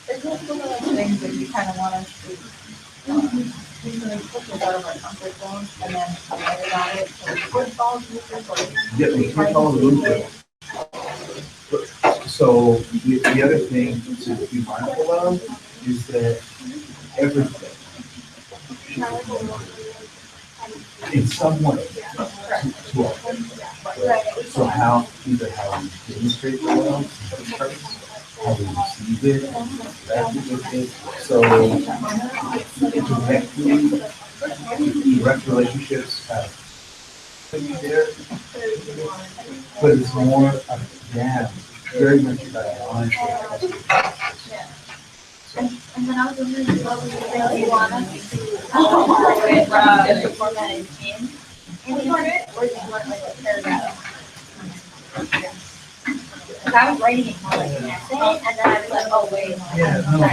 It's just one of those things that you kind of want us to, push us out of our comfort zone and then write about it. So it falls with this, Yeah, we can't follow the rules. So the other thing to be mindful of is that everything in some way to us. So how either how we demonstrate the law, how we receive it, interact with it. So direct relationships could be there, but it's more very much about mindset. And then I was wondering, what would you want us to do with formatted in part it, or do you want like a paragraph? Because I was writing it more like an essay, and then I was like, oh wait. Yeah, no, I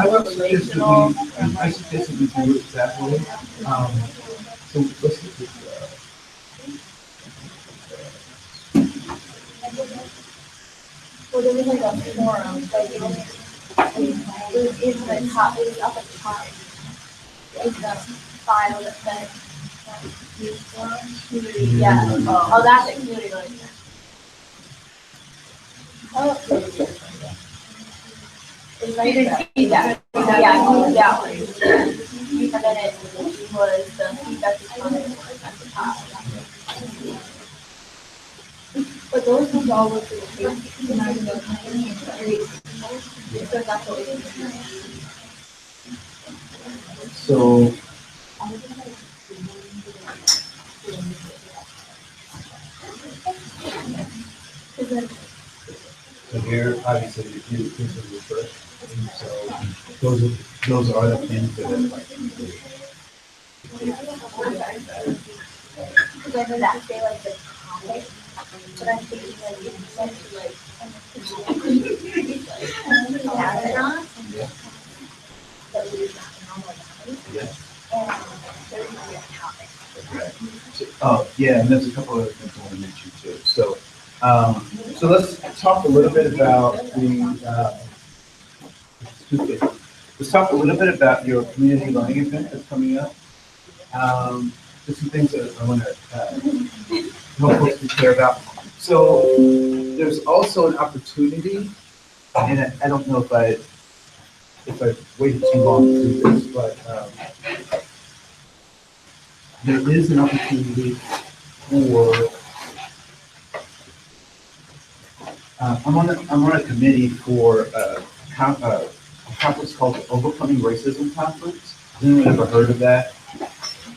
would suggest that we do it that way. So let's get this. Well, there was like a forum, like it was in the top, it was up at the top. It was the file that said, community, yeah, oh, that's a community like that. Oh. It's like that. Yeah, yeah. And then it was the feedback response at the top. But those ones all look the same. So that's what it is. So here, obviously, you consider the first. So those are the things that are like. Because I know that they like the topic, but I'm thinking like it's such like have it on. Yeah. That we use that normal values. Yeah. And there's usually a topic. Okay. Oh, yeah, and there's a couple other things I want to mention too. So, so let's talk a little bit about let's talk a little bit about your community learning event that's coming up. There's some things that I want to help folks to care about. So there's also an opportunity, and I don't know if I waited too long to do this, but there is an opportunity for. I'm on a committee for a conference called the Overcoming Racism Conference. Has anyone ever heard of that?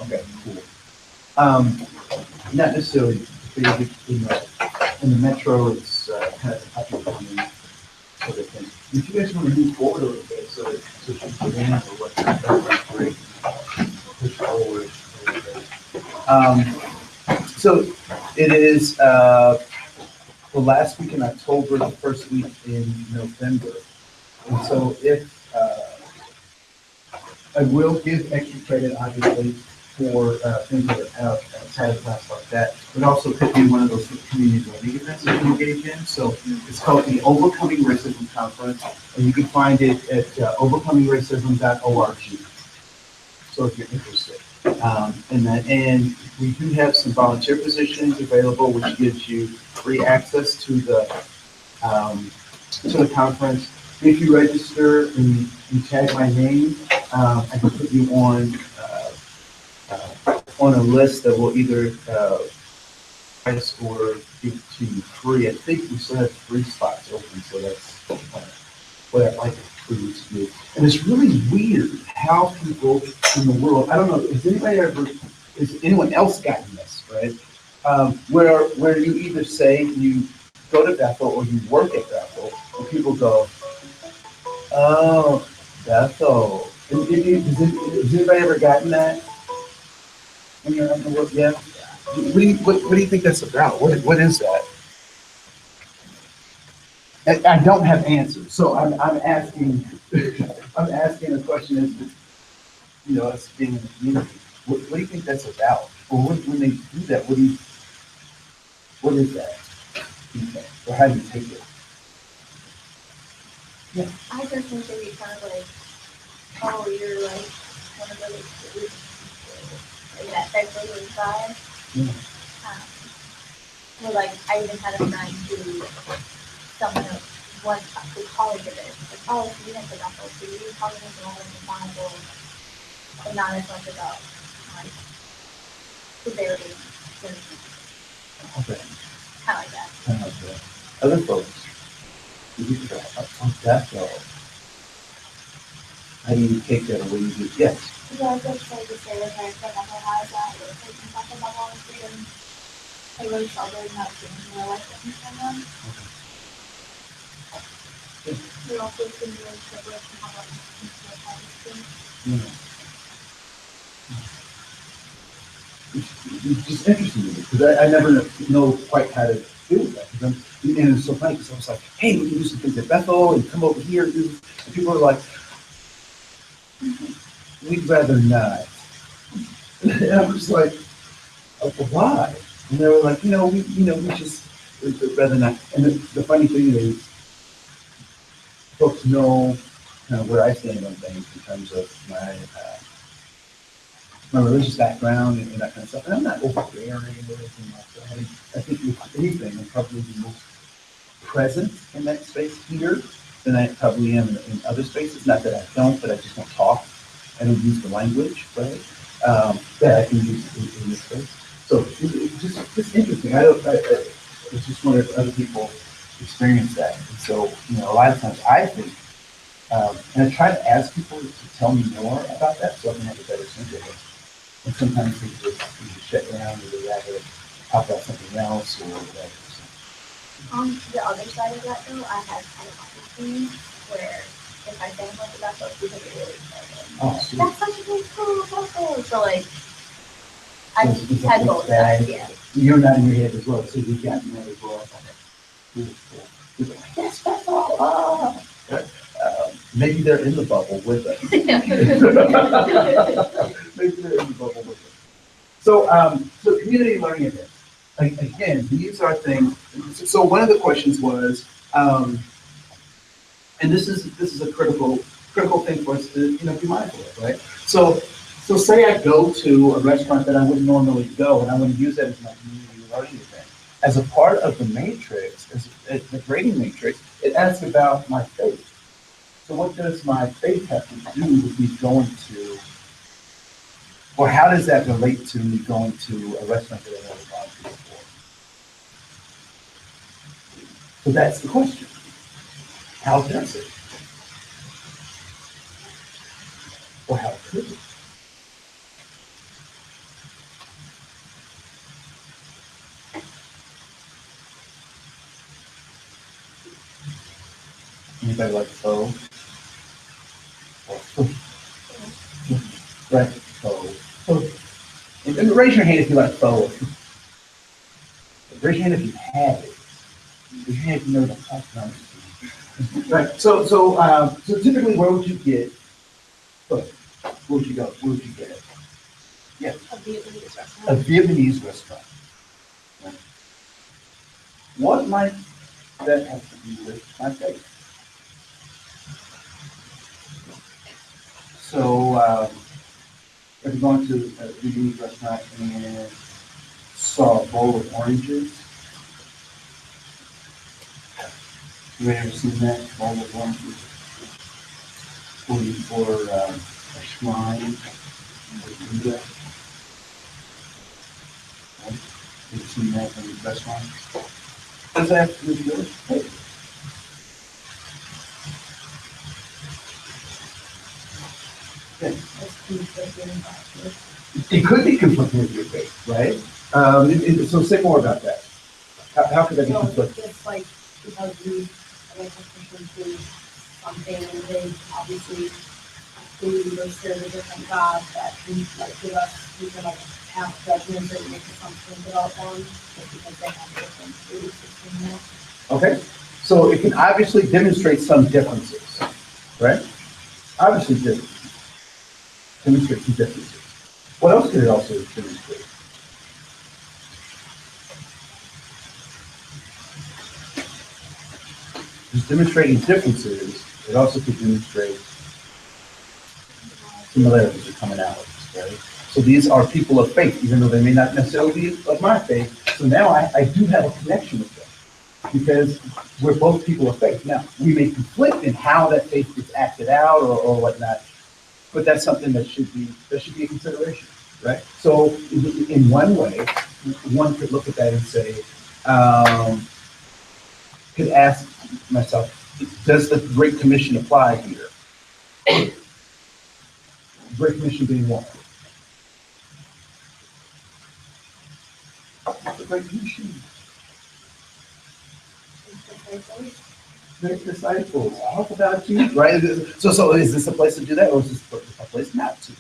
Okay, cool. Not necessarily big in the metro. It's kind of up and coming sort of thing. If you guys want to move forward a little bit, so she can get in or what, that's great. Push forward a little bit. So it is the last week in October, the first week in November. And so if I will give extra credit, obviously, for things that are outside of class like that, but also could be one of those community learning events that we engage in. So it's called the Overcoming Racism Conference, and you can find it at overcomingracism.org. So if you're interested. And we do have some volunteer positions available, which gives you free access to the conference. If you register and you tag my name, I can put you on a list that will either price or give it to you free. I think we still have 3 spots open, so that's what I'd like for you to do. And it's really weird how people in the world, I don't know, has anyone else gotten this, right? Where you either say you go to Bethel or you work at Bethel, and people go, oh, Bethel. Has anybody ever gotten that? when you're out in the world? Yeah. What do you think that's about? What is that? I don't have answers, so I'm asking, I'm asking a question as to, us being in the community. What do you think that's about? Or when they do that, what is that? Do you think? Or how do you take it? I just think they be kind of like, oh, you're like one of those like that type of vibe. Yeah. Well, like I even had a friend who someone once who colleague of it, like, oh, so you didn't pick up those, so you probably didn't know in the Bible, but not as much about like severity, Okay. kind of like that. Kind of like that. Other folks, you think about that though. How do you take that away? Yes. Yeah, I just like to say that my friend never has that, or like you talk about honesty and I really celebrate not seeing my life in someone. We also can really separate from how much Yeah. It's just interesting to me because I never know quite how to deal with that. And it's so funny because I was like, hey, we can do some things at Bethel and come over here. And people are like, we'd rather not. And I was like, oh, well, why? And they were like, we just we'd rather not. And the funny thing is, folks know kind of where I stand on things in terms of my religious background and that kind of stuff. And I'm not overbearing or anything like that. I think if anything, I'm probably the most present in that space here than I probably am in other spaces. Not that I don't, but I just don't talk. I don't use the language, right? That I can use in this space. So it's just interesting. I just wonder if other people experience that. And so, a lot of times I think, and I try to ask people to tell me more about that so I can have a better sense of it. And sometimes they just shut down or they rather talk about something else or whatever. On the other side of that though, I have kind of opportunities where if I say much about those people get really excited. Oh, sweet. That's such a good school. So like I So it's had like both that. sides, yeah. You're not in your head as well, so you've got me as well. Beautiful. Yes, that's all. Maybe they're in the bubble with us. Maybe they're in the bubble with us. So community learning events. Again, these are things. So one of the questions was, and this is a critical thing for us to be mindful of, right? So say I go to a restaurant that I wouldn't normally go, and I want to use that as my community learning event. As a part of the matrix, as the grading matrix, it asks about my faith. So what does my faith have to do with me going to, or how does that relate to me going to a restaurant that I've never gone to before? So that's the question. How does it? Or how could it? Anybody like pho? Right, pho. And raise your hand if you like pho. Raise your hand if you've had it. Raise your hand if you know what I'm talking about. Right. So typically, where would you get pho? Where would you go? Where would you get it? Yeah. A Vietnamese restaurant. A Vietnamese restaurant. Right. What might that have to do with my faith? So, if you're going to a Vietnamese restaurant and saw a bowl of oranges, you ever seen that bowl of oranges? Or a shrine with Buddha? Right? Have you seen that in the restaurant? What does that have to do with your faith? Yeah. It could be conflicting with your faith, right? So say more about that. How could that be So conflicting? it's like, because we, I guess, Christian food, something, and they obviously we listed the different jobs that we like give us, we can like have judgments and make assumptions about them, just because they have different belief in there. Okay, so it can obviously demonstrate some differences, right? Obviously demonstrate some differences. What else could it also demonstrate? Just demonstrating differences, it also could demonstrate similarities or commonalities, right? So these are people of faith, even though they may not necessarily be of my faith. So now I do have a connection with them because we're both people of faith. Now, we may conflict in how that faith gets acted out or whatnot, but that's something that should be a consideration, right? So in one way, one could look at that and say, could ask myself, does the Great Commission apply here? Great Commission being what? The Great Commission. Make disciples. How about you? Right? So is this a place to do that, or is this a place not to?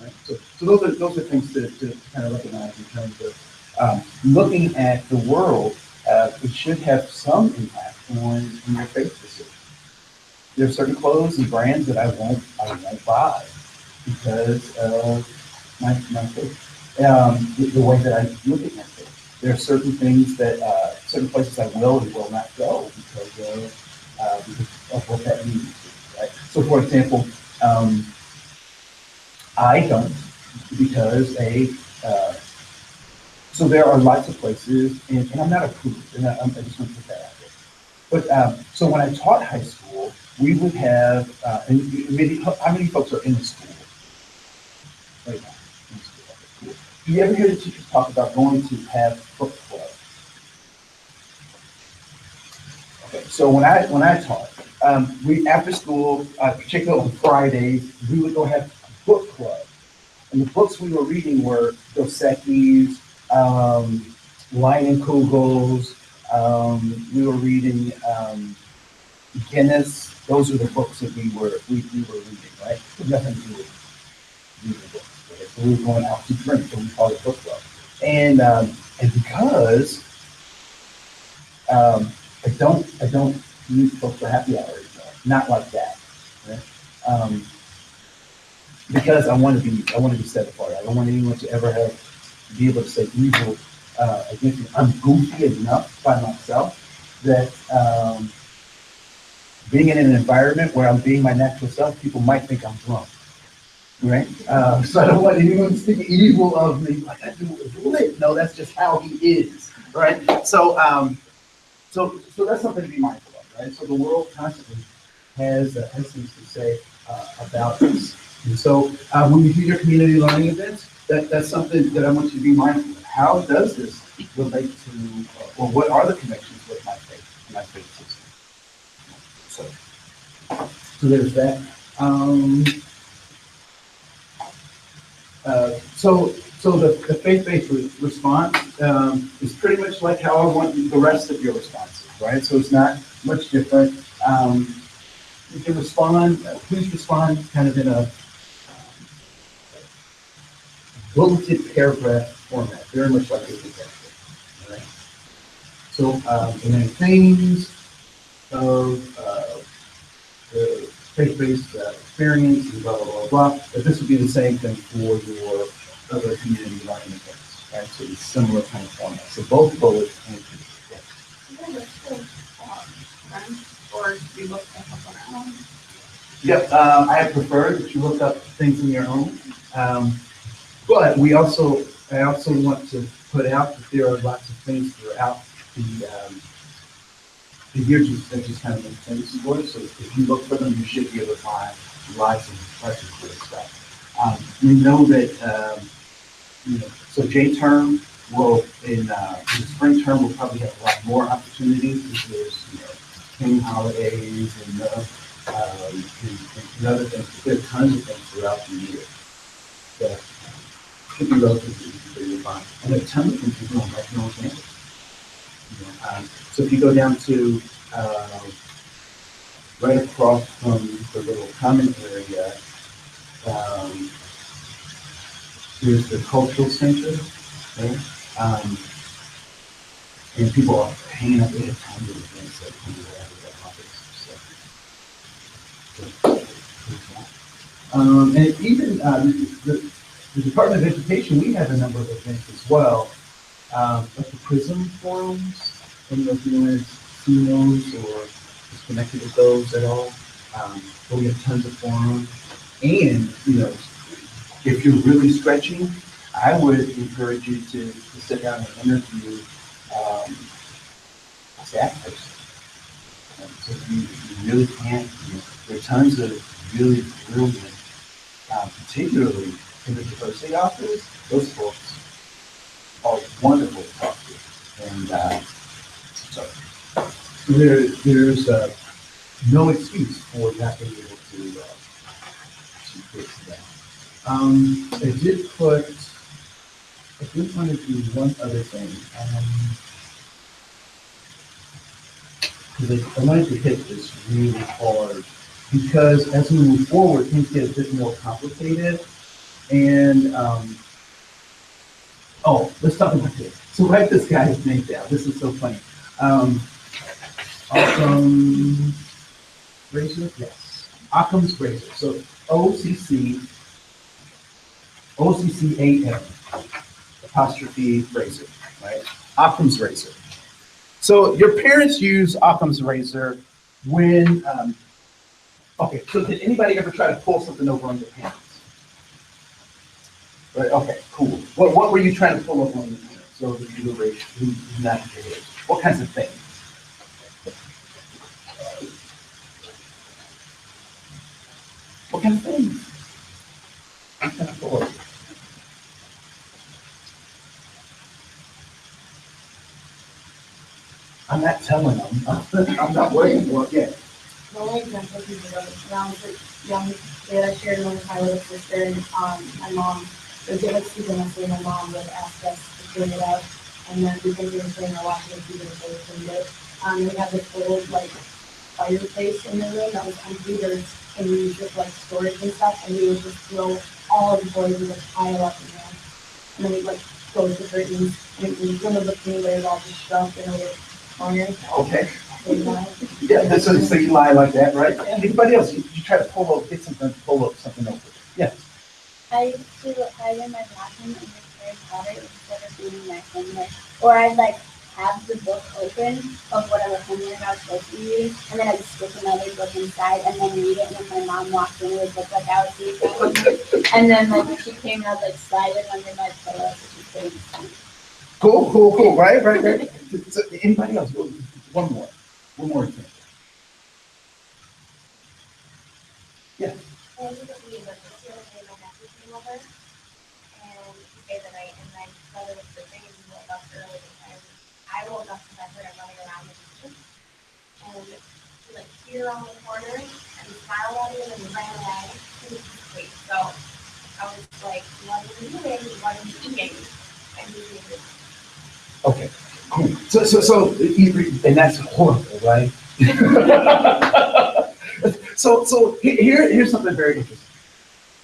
Right? So those are things to kind of recognize in terms of looking at the world. It should have some impact on your faith decision. There are certain clothes and brands that I won't buy because of my faith. The way that I look at my faith. There are certain things that certain places I will and will not go because of what that means. Right? So, for example, I don't because so there are lots of places, and I'm not approved, and I just want to put that out there. But so when I taught high school, we would have, and how many folks are in the school right now? In the school? Cool. Do you ever hear the teachers talk about going to have book club? Okay, so when I taught, we after school, particularly on Fridays, we would go have book club. And the books we were reading were Dos Equis, Leinenkugels, we were reading Guinness. Those are the books that we were reading, right? Nothing to do with reading books. Right? So we were going out to drink, so we called it book club. And because I don't need folks for happy hour anymore. Not like that. Right? Because I want to be set apart. I don't want anyone to ever be able to say evil against me. I'm goofy enough by myself that being in an environment where I'm being my natural self, people might think I'm drunk, right? So I don't want anyone to think evil of me. Like that dude was lit. No, that's just how he is, right? So so that's something to be mindful of, right? So the world constantly has things to say about us. And so when you do your community learning events, that's something that I want you to be mindful of. How does this relate to, or what are the connections with my faith system? So there's that. So the faith-based response is pretty much like how I want the rest of your responses, right? So it's not much different. You can respond, please respond kind of in a bulleted paragraph format, very much like this example. All right? So the main themes of the faith-based experience and blah, blah, blah, blah. But this would be the same thing for your other community learning events, right? So it's similar kind of format. So both bullets and Or we look at something else. Yep, I prefer that you look up things in your own. But I also want to put out that there are lots of things throughout the year that just kind of make sense for it. So if you look for them, you should be able to find lots of cool stuff. We know that so J term will in the spring term will probably have a lot more opportunities because there's King holidays and other things. There's tons of things throughout the year that should be relatively easy to find. And there are tons of things you're doing right now on campus. So if you go down to right across from the little common area, Um, there's the cultural center, right? And people are paying up, they have tons of events that come around with that topics. So, and even the Department of Education, we have a number of events as well, like the PRISM forums. I don't know if you want to see those or is connected with those at all. But we have tons of forums. And, if you're really stretching, I would encourage you to sit down and interview a staff person. So you really can't, there are tons of really brilliant, particularly in the diversity office, those folks are wonderful to talk to. And so there's no excuse for not being able to fix that. I did want to do one other thing. Because I wanted to hit this really hard, because as we move forward, things get a bit more complicated. And, let's talk about this. So write this guy's name down. This is so funny. Occam's razor? Yes. Occam's razor. So OCCAM apostrophe razor, right? Occam's razor. So your parents use Occam's razor when, okay, so did anybody ever try to pull something over on your parents? Right, okay, cool. What were you trying to pull over on your parents? So you were not your age. What kinds of things? What kind of things? What kind of pull over? I'm not telling them. I'm not waiting for it yet. The only example is when I was a young kid, I shared one with my little sister and my mom. It was like Stephen and my mom would ask us to clean it up, and then because we were playing a lot of Stephen and they cleaned it. We had this little like fireplace in the room that was empty. And we used it like storage and stuff, and we would just throw all of the toys in a pile up in there. And then we'd like close the curtains, and one of the things was all just shoved in a little corner. Okay. Yeah, that's what so you lie like that, right? Yeah. Anybody else? You try to pull up something over. Yeah. I used to hide in my bathroom and just Harry Potter instead of reading my homework. Or I'd like have the book open of whatever homework I was supposed to be reading, and then I'd stick another book inside and then read it, and then my mom walked in, it would look like I was reading. And then like when she came out, like slide it under my pillow so she couldn't see. Cool. Right. So, anybody else? One more thing. Yeah. I was just reading the book the other day, my nephew came over, and he stayed the night, and my brother was sleeping, and he woke up early, and I woke up because I heard him running around the kitchen, and he like peed around the corner, and he smiled at me, and then he ran away, and he was asleep. So I was like, what are you doing? What are you eating? And he did. Okay, cool. So, and that's horrible, right? So here's something very interesting.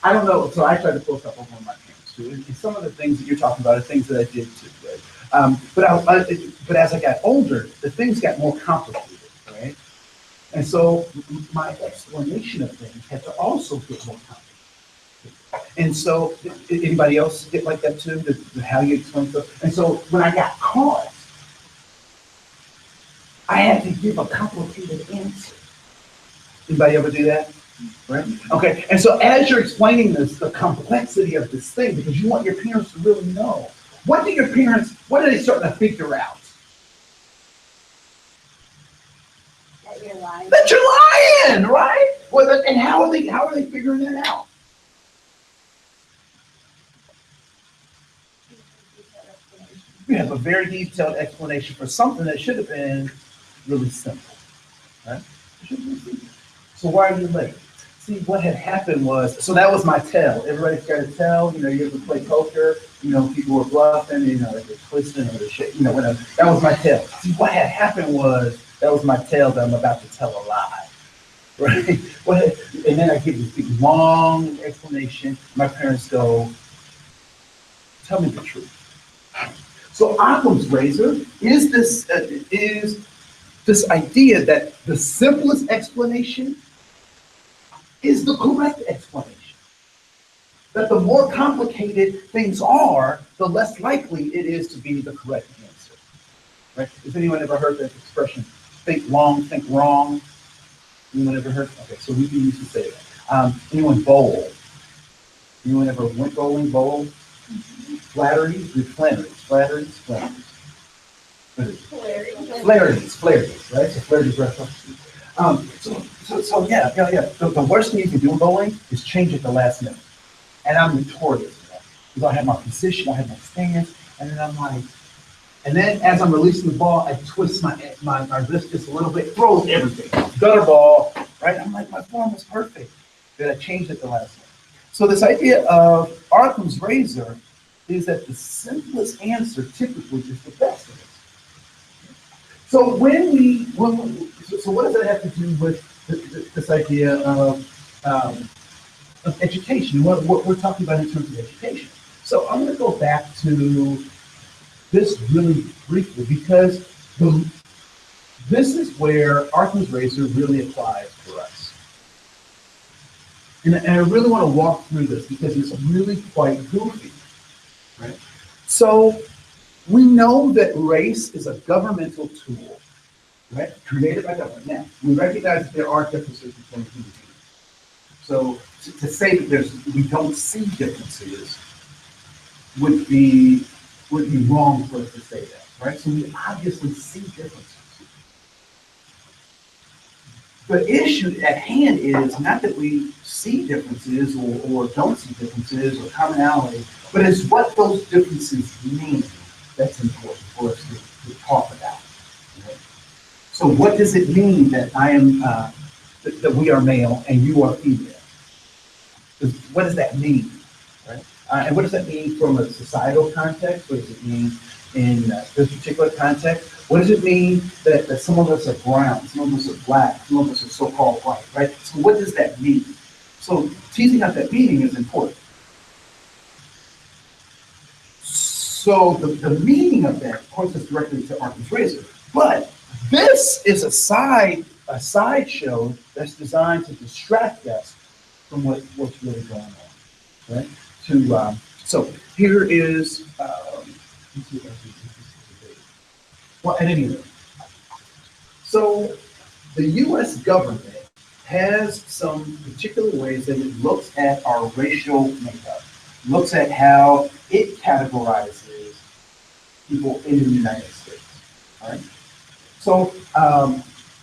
I don't know. So I tried to pull stuff over on my parents too, and some of the things that you're talking about are things that I did too. Right? But as I got older, the things got more complicated, right? And so my explanation of things had to also get more complicated. And so, anybody else get like that too? How you explain stuff? And so, when I got caught, I had to give a complicated answer. Anybody ever do that? Right? Okay. And so, as you're explaining this, the complexity of this thing, because you want your parents to really know, what are they starting to figure out? That you're lying. That you're lying, right? Well, and how are they figuring that out? We have a very detailed explanation for something that should have been really simple, right? So why are you late? See, what had happened was, so that was my tell. Everybody's got a tell. You ever play poker? People were bluffing, they're twisting or they're shaking, whatever. That was my tell. See, what had happened was, that was my tell that I'm about to tell a lie. right? Well, and then I give this big long explanation. My parents go, tell me the truth. So Occam's razor is this idea that the simplest explanation is the correct explanation. That the more complicated things are, the less likely it is to be the correct answer. Right? Has anyone ever heard that expression? Think long, think wrong. Anyone ever heard? Okay, so we used to say that. Anyone bowl? Anyone ever went bowling, bowl? Flatteries, flatteries. Flaherty's, right? So Flaherty's restaurant. So yeah. The worst thing you can do in bowling is change at the last minute. And I'm notorious for that. Because I have my position, I have my stance, and then I'm like, and then as I'm releasing the ball, I twist my wrist just a little bit, throws everything. Gutter ball, right? I'm like, my form is perfect. Then I changed it the last minute. So this idea of Occam's razor is that the simplest answer typically is the best answer. So so what does that have to do with this idea of education? What we're talking about in terms of education. So I'm going to go back to this really briefly because this is where Occam's razor really applies for us. And I really want to walk through this because it's really quite goofy, right? So we know that race is a governmental tool, right? Created by government. Now, we recognize that there are differences between human beings. So to say that we don't see differences would be wrong for us to say that, right? So we obviously see differences. The issue at hand is not that we see differences or don't see differences or commonality, but it's what those differences mean that's important for us to talk about. Right? So what does it mean that I am that we are male and you are female? What does that mean? Right? And what does that mean from a societal context? What does it mean in this particular context? What does it mean that some of us are brown, some of us are black, some of us are so-called white, right? So what does that mean? So teasing out that meaning is important. So the meaning of that, of course, is directly to Occam's razor. But this is a sideshow that's designed to distract us from what's really going on, right? So here is, well, at any rate, so the U.S. government has some particular ways that it looks at our racial makeup, looks at how it categorizes people in the United States. All right.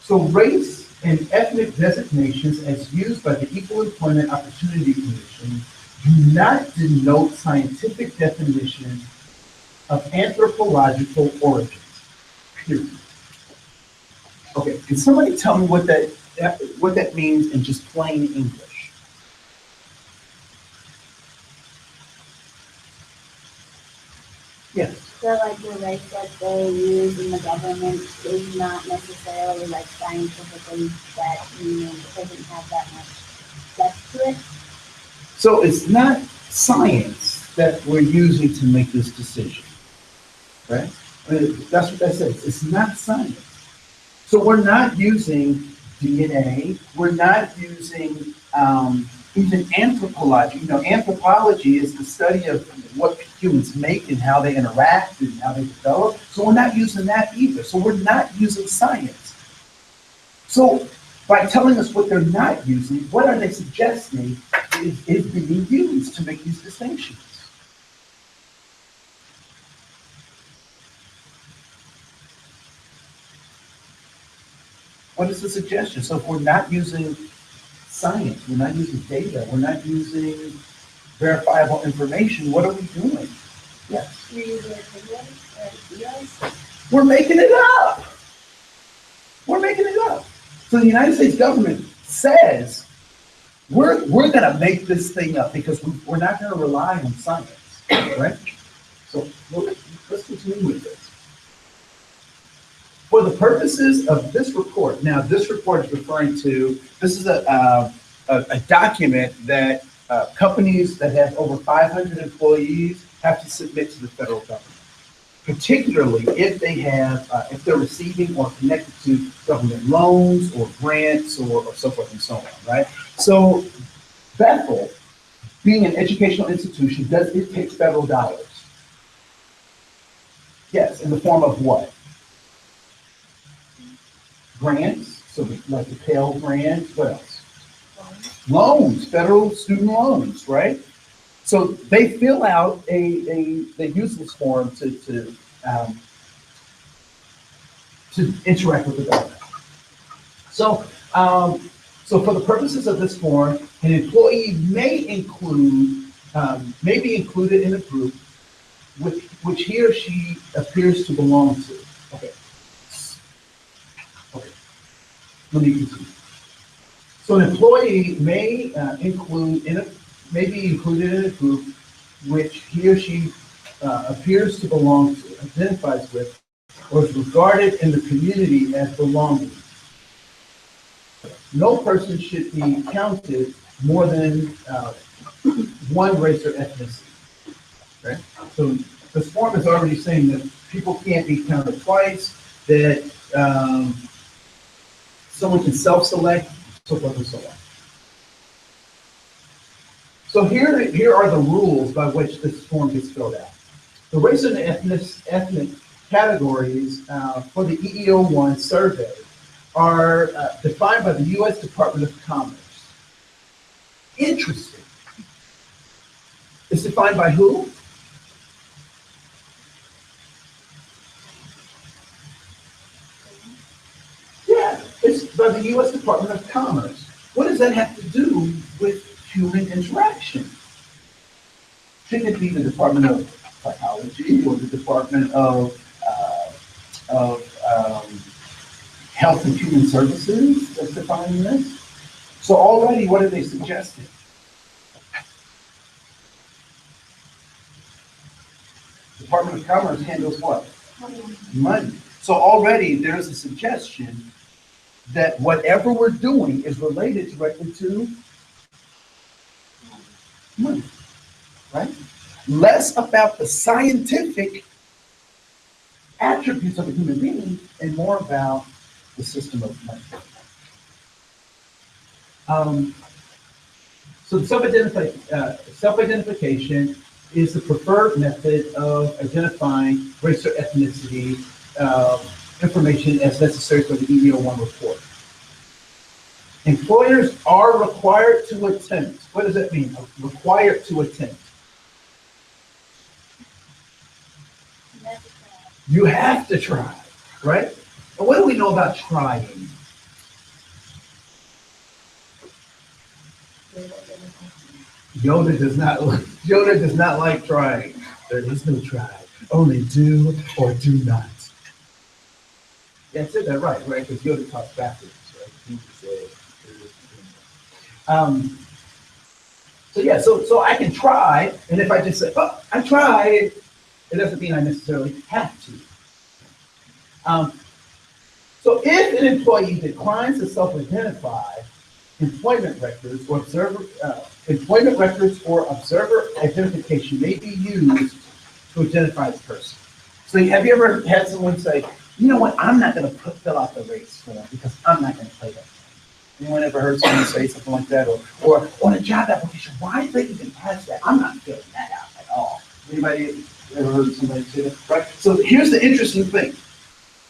So race and ethnic designations as used by the Equal Employment Opportunity Commission do not denote scientific definitions of anthropological origins. Period. Okay, can somebody tell me what that means in just plain English? Yes. So like the race that they use in the government is not necessarily like scientifically that meaning it doesn't have that much depth to it. So it's not science that we're using to make this decision, right? I mean, that's what that says. It's not science. So we're not using DNA. We're not using even anthropology. You know, anthropology is the study of what humans make and how they interact and how they develop. So we're not using that either. So we're not using science. So by telling us what they're not using, what are they suggesting is being used to make these distinctions? What is the suggestion? So if we're not using science, we're not using data, we're not using verifiable information, what are we doing? Yes. You're using opinions or ideas. We're making it up. We're making it up. So the United States government says we're going to make this thing up because we're not going to rely on science, right? So let's continue with this. For the purposes of this report, now this report is referring to, this is a document that companies that have over 500 employees have to submit to the federal government, particularly if they have, if they're receiving or connected to government loans or grants or so forth and so on, right? So Bethel, being an educational institution, does it take federal dollars? Yes, in the form of what? Grants, so like the Pell Grant, what else? Loans, federal student loans, right? So they fill out they use this form to interact with the government. So, so for the purposes of this form, an employee may be included in a group which he or she appears to belong to. Okay. Okay. Let me continue. So an employee may be included in a group which he or she appears to belong to, identifies with, or is regarded in the community as belonging. No person should be counted more than one race or ethnicity. Okay? So this form is already saying that people can't be counted twice, that someone can self-select, so forth and so on. So here are the rules by which this form gets filled out. The race and ethnic categories for the EEO1 survey are defined by the U.S. Department of Commerce. Interesting. It's defined by who? Yeah, it's by the U.S. Department of Commerce. What does that have to do with human interaction? Shouldn't it be the Department of Psychology or the Department of Health and Human Services that's defining this? So already, what are they suggesting? Department of Commerce handles what? Money. So already there's a suggestion that whatever we're doing is related directly to money, right? Less about the scientific attributes of a human being and more about the system of money. So the self-identification is the preferred method of identifying race or ethnicity information as necessary for the EEO1 report. Employers are required to attempt. What does that mean? Required to attempt. You have to try, right? And what do we know about trying? Yoda does not like trying. There is no try. Only do or do not. Yeah, I said that right? Because Yoda talks backwards, right? He said, so yeah, so I can try, and if I just say, oh, I tried, it doesn't mean I necessarily have to. So if an employee declines to self-identify, employment records or observer identification may be used to identify the person. So have you ever had someone say, you know what, I'm not going to fill out the race form because I'm not going to play that game? Anyone ever heard someone say something like that? Or on a job application, why did they even ask that? I'm not filling that out at all. Anybody ever heard somebody say that? Right? So here's the interesting thing.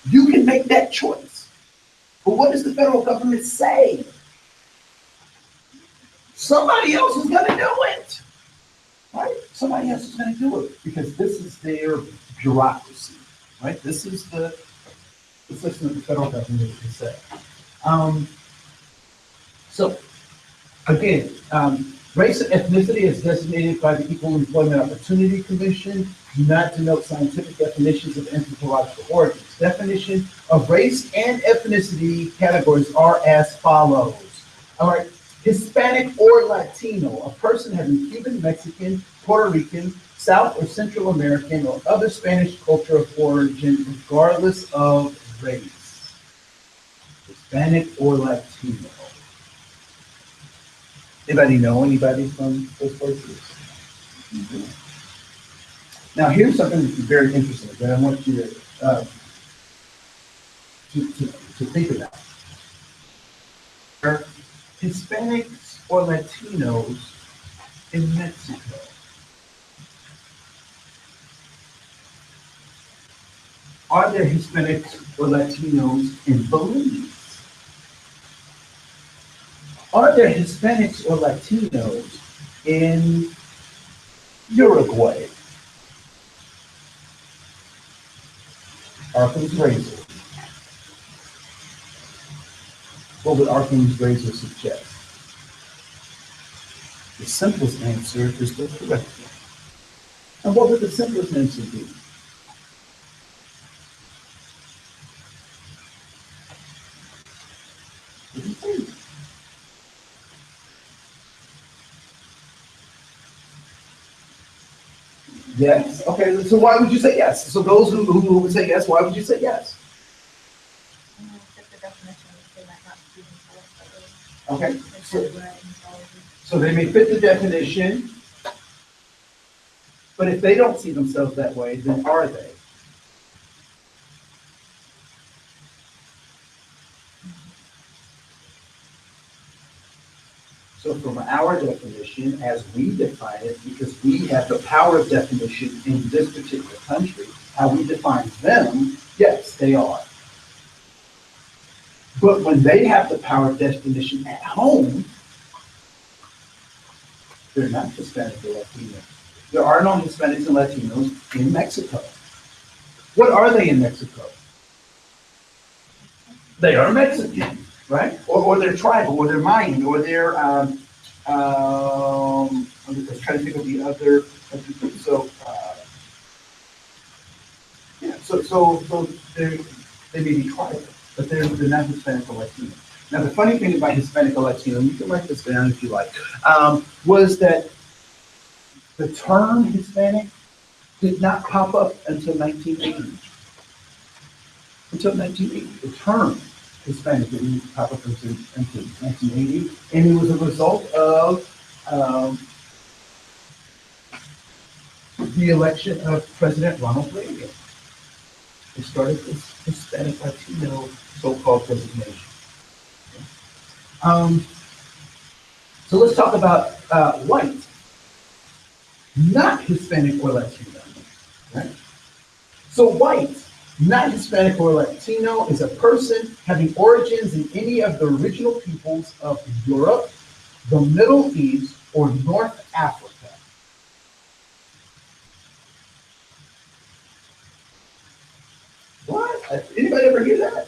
You can make that choice. But what does the federal government say? Somebody else is going to do it. Right? Somebody else is going to do it because this is their bureaucracy. Right? This is the system that the federal government can say. So, again, race and ethnicity is designated by the Equal Employment Opportunity Commission. Do not denote scientific definitions of anthropological origins. Definition of race and ethnicity categories are as follows. All right, Hispanic or Latino, a person having Cuban, Mexican, Puerto Rican, South or Central American, or other Spanish culture of origin, regardless of race. Hispanic or Latino? Anybody know anybody from those places? Now, here's something very interesting that I want you to think about. Are Hispanics or Latinos in Mexico? Are there Hispanics or Latinos in Belize? Are there Hispanics or Latinos in Uruguay? Arkham's razor. What would Arkham's razor suggest? The simplest answer is the correct one. And what would the simplest answer be? What do you think? Yes. Okay. So why would you say yes? So those who would say yes, why would you say yes? Fit the definition, they might not be themselves, Okay. but they So they may fit the definition, but if they don't see themselves that way, then are they? So from our definition, as we define it, because we have the power of definition in this particular country, how we define them, yes, they are. But when they have the power of definition at home, they're not Hispanic or Latino. There are no Hispanics and Latinos in Mexico. What are they in Mexico? They are Mexican, right? Or they're tribal, or they're Mayan, or they're, I'm just trying to think of the other, so, yeah, so they may be tribal, but they're not Hispanic or Latino. Now, the funny thing about Hispanic or Latino, and you can write this down if you like, was that the term Hispanic did not pop up until 1980. Until 1980, the term Hispanic didn't pop up until 1980, and it was a result of the election of President Ronald Reagan. It started this Hispanic Latino so-called designation. So let's talk about white, not Hispanic or Latino, right? So white, not Hispanic or Latino, is a person having origins in any of the original peoples of Europe, the Middle East, or North Africa. What? Anybody ever hear that?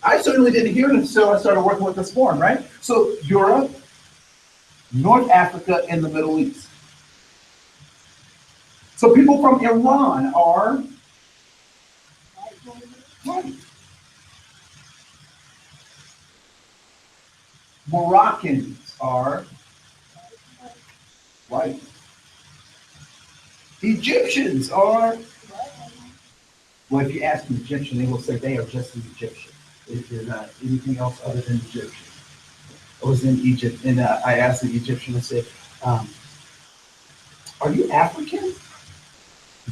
I certainly didn't hear it until I started working with this form, right? So Europe, North Africa, and the Middle East. So people from Iran are white. Moroccans are white. Egyptians are, well, if you ask an Egyptian, they will say they are just an Egyptian. If they're not anything else other than Egyptian. I was in Egypt, and I asked the Egyptian, I said, are you African?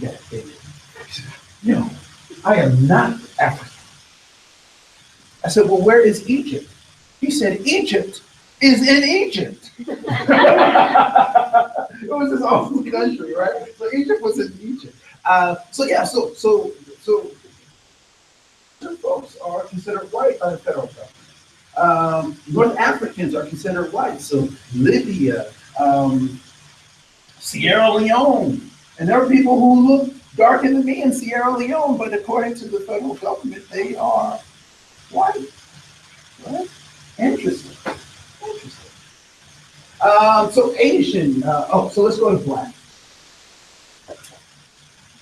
Yeah, they did. No, I am not African. I said, well, where is Egypt? He said, Egypt is in Egypt. It was his own country, right? So Egypt was in Egypt. So some folks are considered white by the federal government. North Africans are considered white. So Libya, Sierra Leone, and there are people who look darker than me in Sierra Leone, but according to the federal government, they are white. Right? Interesting. Interesting. So Asian. So let's go to black.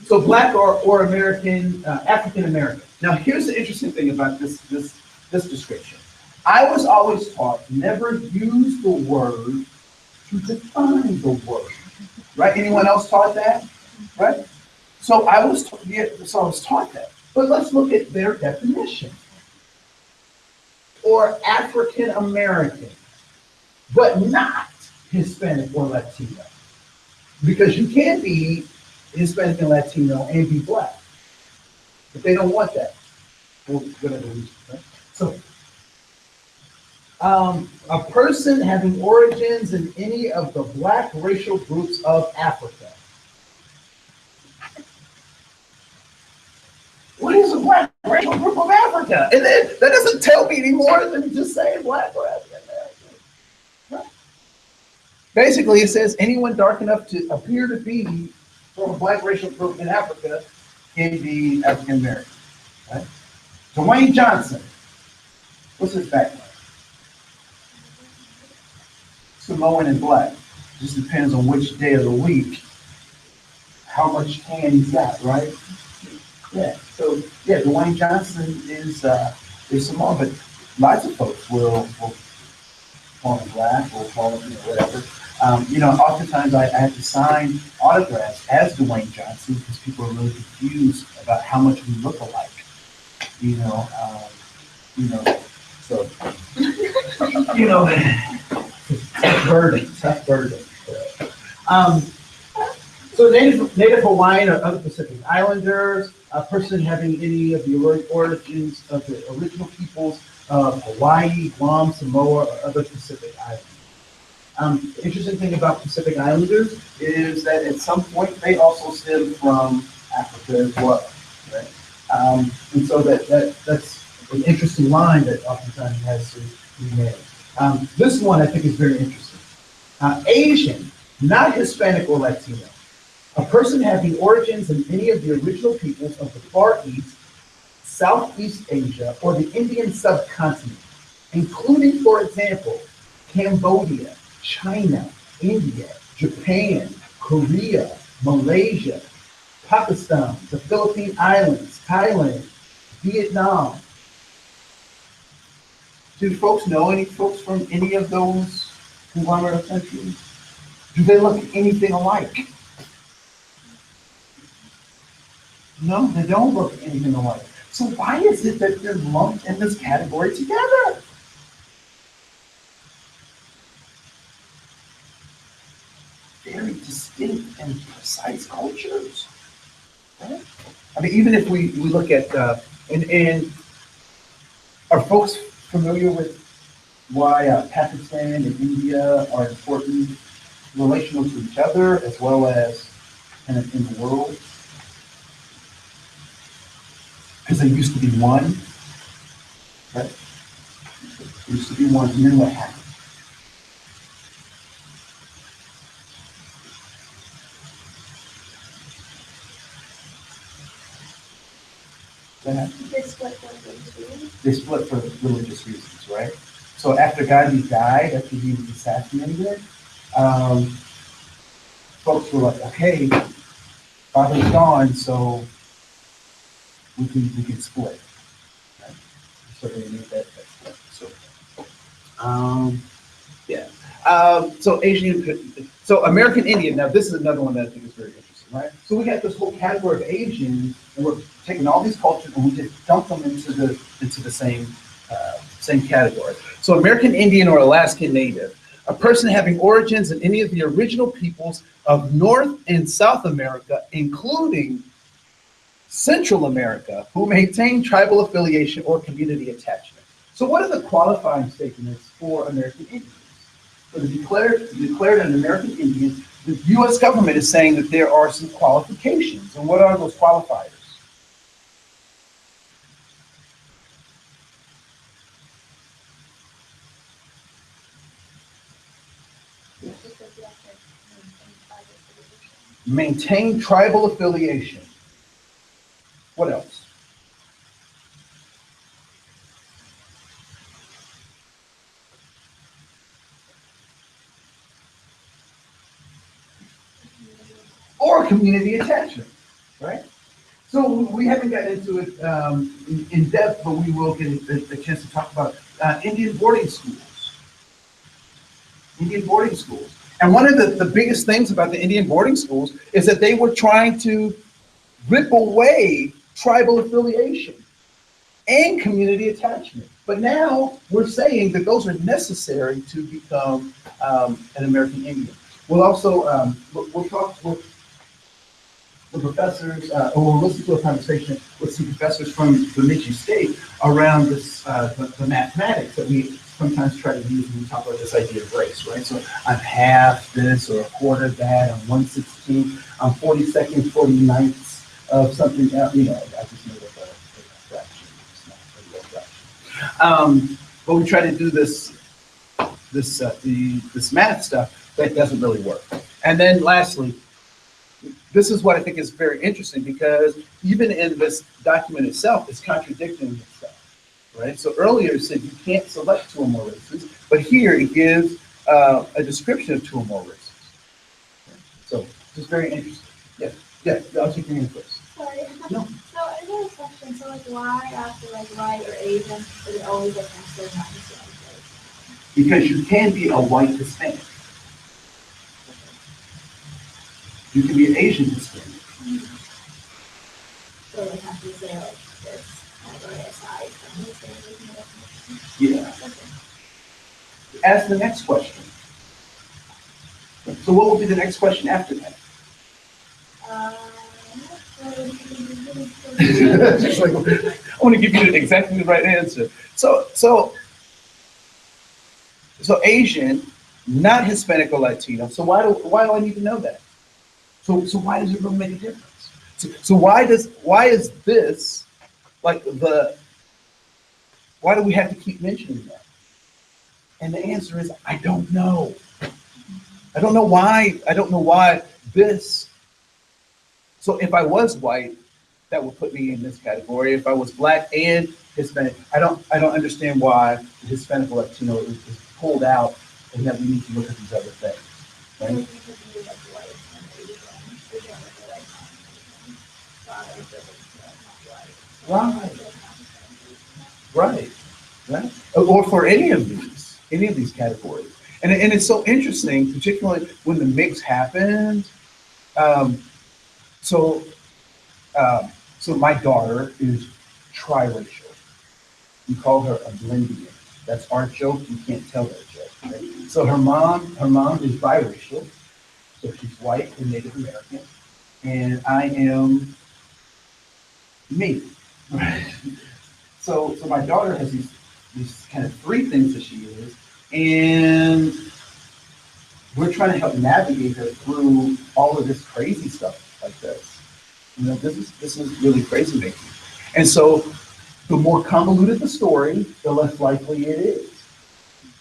So black or American, African American. Now here's the interesting thing about this description. I was always taught never use the word to define the word. Right? Anyone else taught that? Right? So I was taught that. But let's look at their definition. or African American, but not Hispanic or Latino. Because you can be Hispanic and Latino and be black. But they don't want that for whatever reason, right? So, a person having origins in any of the black racial groups of Africa. What is a black racial group of Africa? And then that doesn't tell me any more than just saying black or African American. Right? Basically, it says anyone dark enough to appear to be from a black racial group in Africa can be African American. Right? Dwayne Johnson, what's his background? Samoan and black. Just depends on which day of the week, how much tan he's got, right? Yeah. So yeah, Dwayne Johnson is Samoan, but lots of folks will call him black or call him whatever. Oftentimes I have to sign autographs as Dwayne Johnson because people are really confused about how much we look alike. So tough burden. So Native Hawaiian or other Pacific Islanders, a person having any of the origins of the original peoples of Hawaii, Guam, Samoa, or other Pacific Islanders. The interesting thing about Pacific Islanders is that at some point they also stem from Africa as well, right? And so that's an interesting line that oftentimes has to be made. This one I think is very interesting. Asian, not Hispanic or Latino. A person having origins in any of the original peoples of the Far East, Southeast Asia, or the Indian subcontinent, including, for example, Cambodia, China, India, Japan, Korea, Malaysia, Pakistan, the Philippine Islands, Thailand, Vietnam. Do folks know any folks from any of those conglomerate countries? Do they look anything alike? No, they don't look anything alike. So why is it that they're lumped in this category together? Very distinct and precise cultures. Right? I mean, even if we look at, and are folks familiar with why Pakistan and India are important relational to each other as well as kind of in the world? Because they used to be one, right? They used to be one, and then what happened? They split for religious. They split for religious reasons, right? So after Gandhi died, after he was assassinated, folks were like, okay, father's gone, so we can split. Right? So they made that split. So, yeah. So Asian, so American Indian. Now this is another one that I think is very interesting, right? So we got this whole category of Asians, and we're taking all these cultures and we just dump them into the same category. So American Indian or Alaskan Native, a person having origins in any of the original peoples of North and South America, including Central America, who maintain tribal affiliation or community attachment. So what are the qualifying statements for American Indians? So to declared an American Indian, the U.S. government is saying that there are some qualifications. And what are those qualifiers? Maintain tribal affiliation. What else? Or community attachment, right? So we haven't gotten into it in depth, but we will get a chance to talk about Indian boarding schools. Indian boarding schools. And one of the biggest things about the Indian boarding schools is that they were trying to rip away tribal affiliation and community attachment. But now we're saying that those are necessary to become an American Indian. We'll also, we'll talk with the professors, or we'll listen to a conversation with some professors from Bemidji State around this, the mathematics that we sometimes try to use when we talk about this idea of race, right? So I'm half this or a quarter that, I'm 1/16, I'm 42nd, 49ths of something else, you know, I just made up a fraction. It's not a real fraction. But we try to do this math stuff that doesn't really work. And then lastly, this is what I think is very interesting, because even in this document itself, it's contradicting itself, right? So earlier it said you can't select two or more races, but here it gives a description of two or more races. So just very interesting. Yeah, I'll take your hand first. Sorry. No. So I have a question. So like, why after like white or Asian is it always like considered not Hispanic? Because you can be a white Hispanic. You can be an Asian Hispanic. So they have to say like this category aside from Hispanic. Yeah. Okay. Ask the next question. So what will be the next question after that? Just like, I want to give you exactly the right answer. So Asian, not Hispanic or Latino. So why do I need to know that? So why does it really make a difference? So why is this like why do we have to keep mentioning that? And the answer is I don't know. I don't know why this. So if I was white, that would put me in this category. If I was black and Hispanic, I don't understand why the Hispanic or Latino is pulled out, and that we need to look at these other things. Right? Right. Or for any of these categories. And it's so interesting, particularly when the mix happened. So my daughter is triracial. We call her a blendian. That's our joke. You can't tell that joke. Right? So her mom is biracial. So she's white and Native American, and I am me. Right? So my daughter has these kind of three things that she is, and we're trying to help navigate her through all of this crazy stuff like this. You know, this is really crazy making. And so the more convoluted the story, the less likely it is.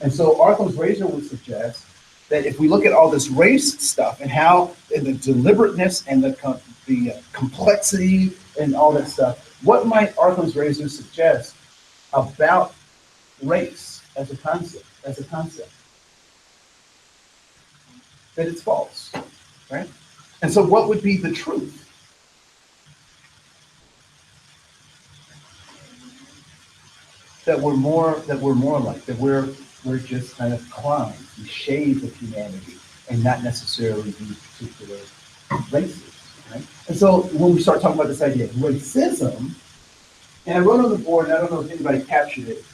And so Artham's razor would suggest that if we look at all this race stuff and how, and the deliberateness and the complexity and all that stuff, what might Artham's razor suggest about race as a concept? That it's false, right? And so what would be the truth? That we're more like, that we're just kind of clones, these shades of humanity, and not necessarily these particular races, right? And so when we start talking about this idea of racism, and I wrote on the board, and I don't know if anybody captured it,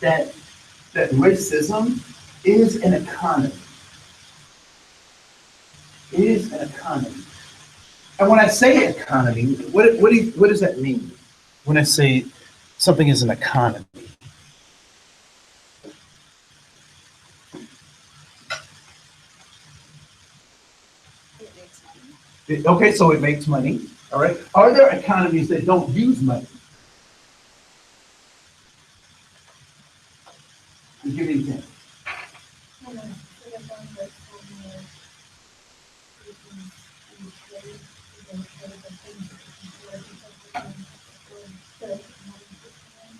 that racism is an economy. It is an economy. And when I say economy, what does that mean? When I say something is an economy. Okay, so it makes money. All right. Are there economies that don't use money? Give me an example.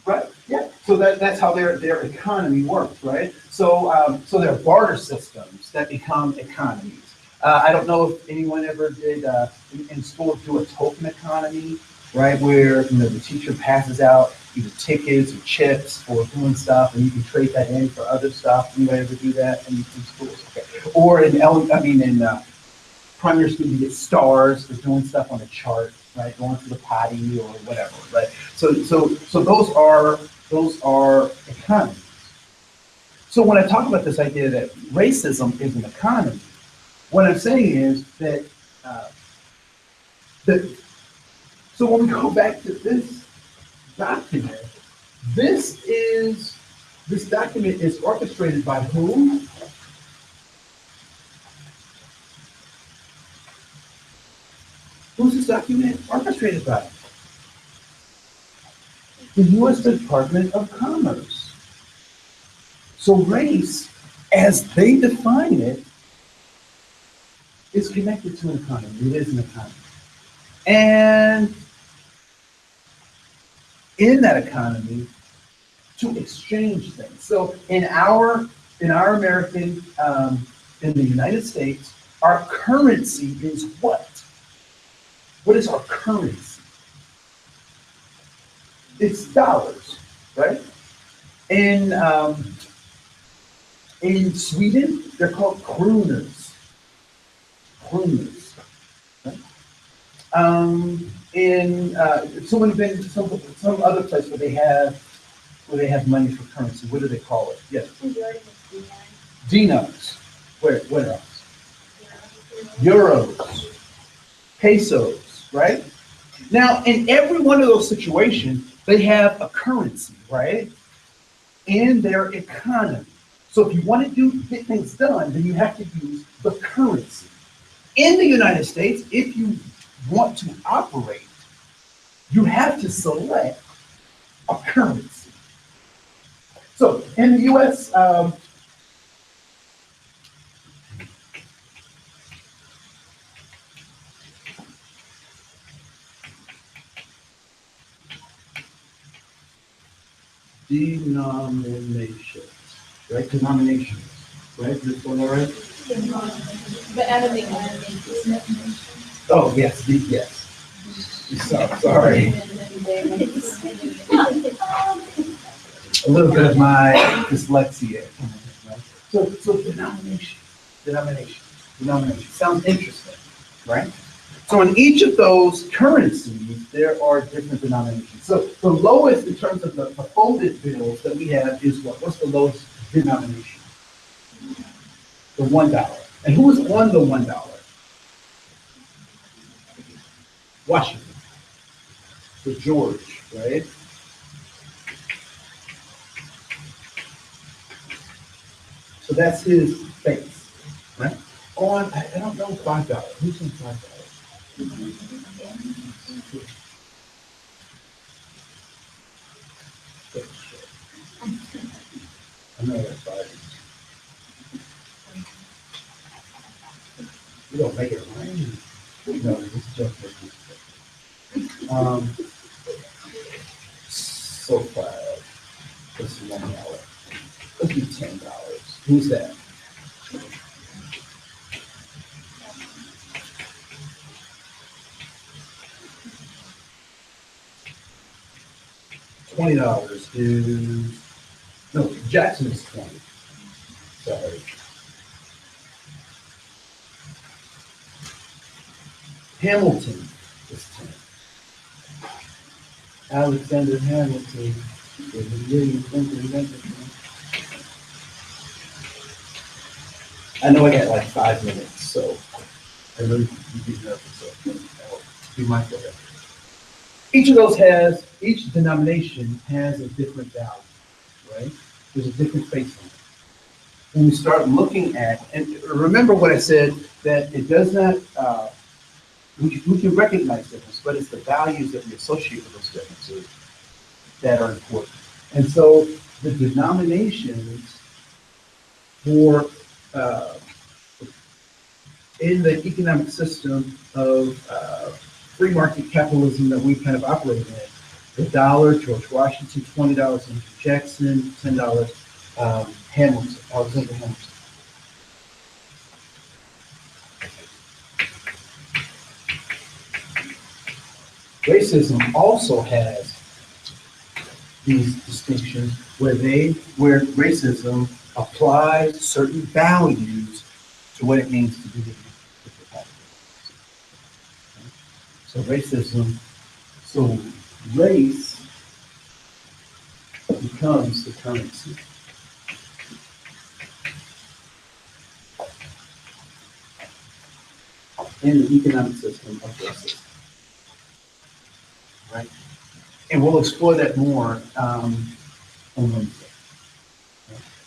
Right. Yeah. So that's how their economy works, right? So there are barter systems that become economies. I don't know if anyone ever did in school do a token economy, right? Where the teacher passes out either tickets or chips for doing stuff, and you can trade that in for other stuff. Anybody ever do that in schools? Okay. Or in primary school, you get stars for doing stuff on a chart, right? Going to the potty or whatever, right? So those are economies. So when I talk about this idea that racism is an economy, what I'm saying is that that so when we go back to this document, this document is orchestrated by who? Who's this document orchestrated by? The U.S. Department of Commerce. So race, as they define it, is connected to an economy. It is an economy. And in that economy, to exchange things. So in our American, in the United States, our currency is what? What is our currency? It's dollars, right? In Sweden, they're called kroners. Kroners. Right? Someone been some other place where they have money for currency. What do they call it? Yes. Dinars. Where else? Euros. Pesos, right? Now, in every one of those situations, they have a currency, right? In their economy. So if you want to get things done, then you have to use the currency. In the United States, if you want to operate, you have to select a currency. So in the U.S., denominations, right? Denominations, right? Is this one all right? But editing. Oh, yes, yes. Sorry. A little bit of my dyslexia. Right? So denomination. Sounds interesting, right? So in each of those currencies, there are different denominations. So the lowest in terms of the folded bills that we have is what? What's the lowest denomination? The $1. And who is on the $1? Washington. So George, right? So that's his face, right? I don't know $5. Who's on $5? I know that's $5. We don't make it rain. No, it's just so $5. This is $1. Let's do $10. Who's that? $20 is no, Jackson is 20. Sorry. Hamilton is 10. Alexander Hamilton was a million inventor. I know I got like 5 minutes, so I know you get nervous, so I'll be mindful of that. Each denomination has a different value, right? There's a different face on it. When we start looking at, and remember what I said, that it does not, we can recognize difference, but it's the values that we associate with those differences that are important. And so the denominations for, in the economic system of free market capitalism that we kind of operate in, the dollar, George Washington, $20, Andrew Jackson, $10, Hamilton, Alexander Hamilton. Racism also has these distinctions where racism applies certain values to what it means to be different categories. So racism, so race becomes the currency. In the economic system of racism. Right? And we'll explore that more on Wednesday.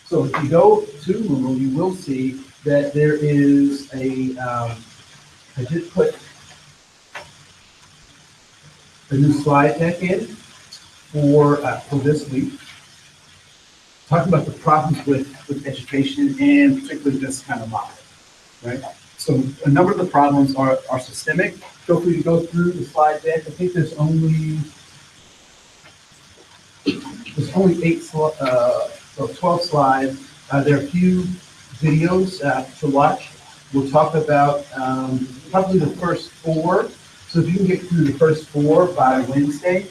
So if you go to Moodle, you will see that there is I did put a new slide deck in for this week, talking about the problems with education and particularly this kind of model, right? So a number of the problems are systemic. Feel free to go through the slide deck. I think there's only 12 slides. There are a few videos to watch. We'll talk about probably the first 4. So if you can get through the first 4 by Wednesday,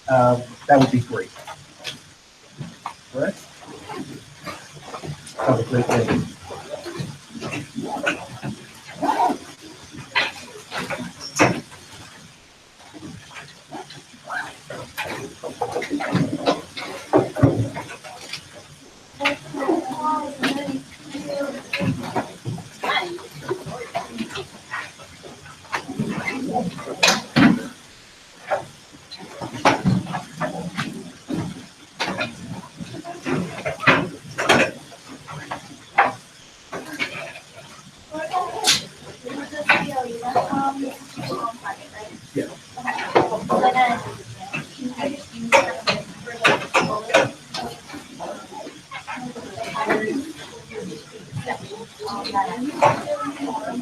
that would be great. All right? Have a great day. Yeah.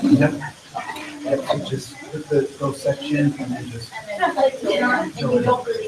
Yep. Yep, so just put those sections and then just. And you don't really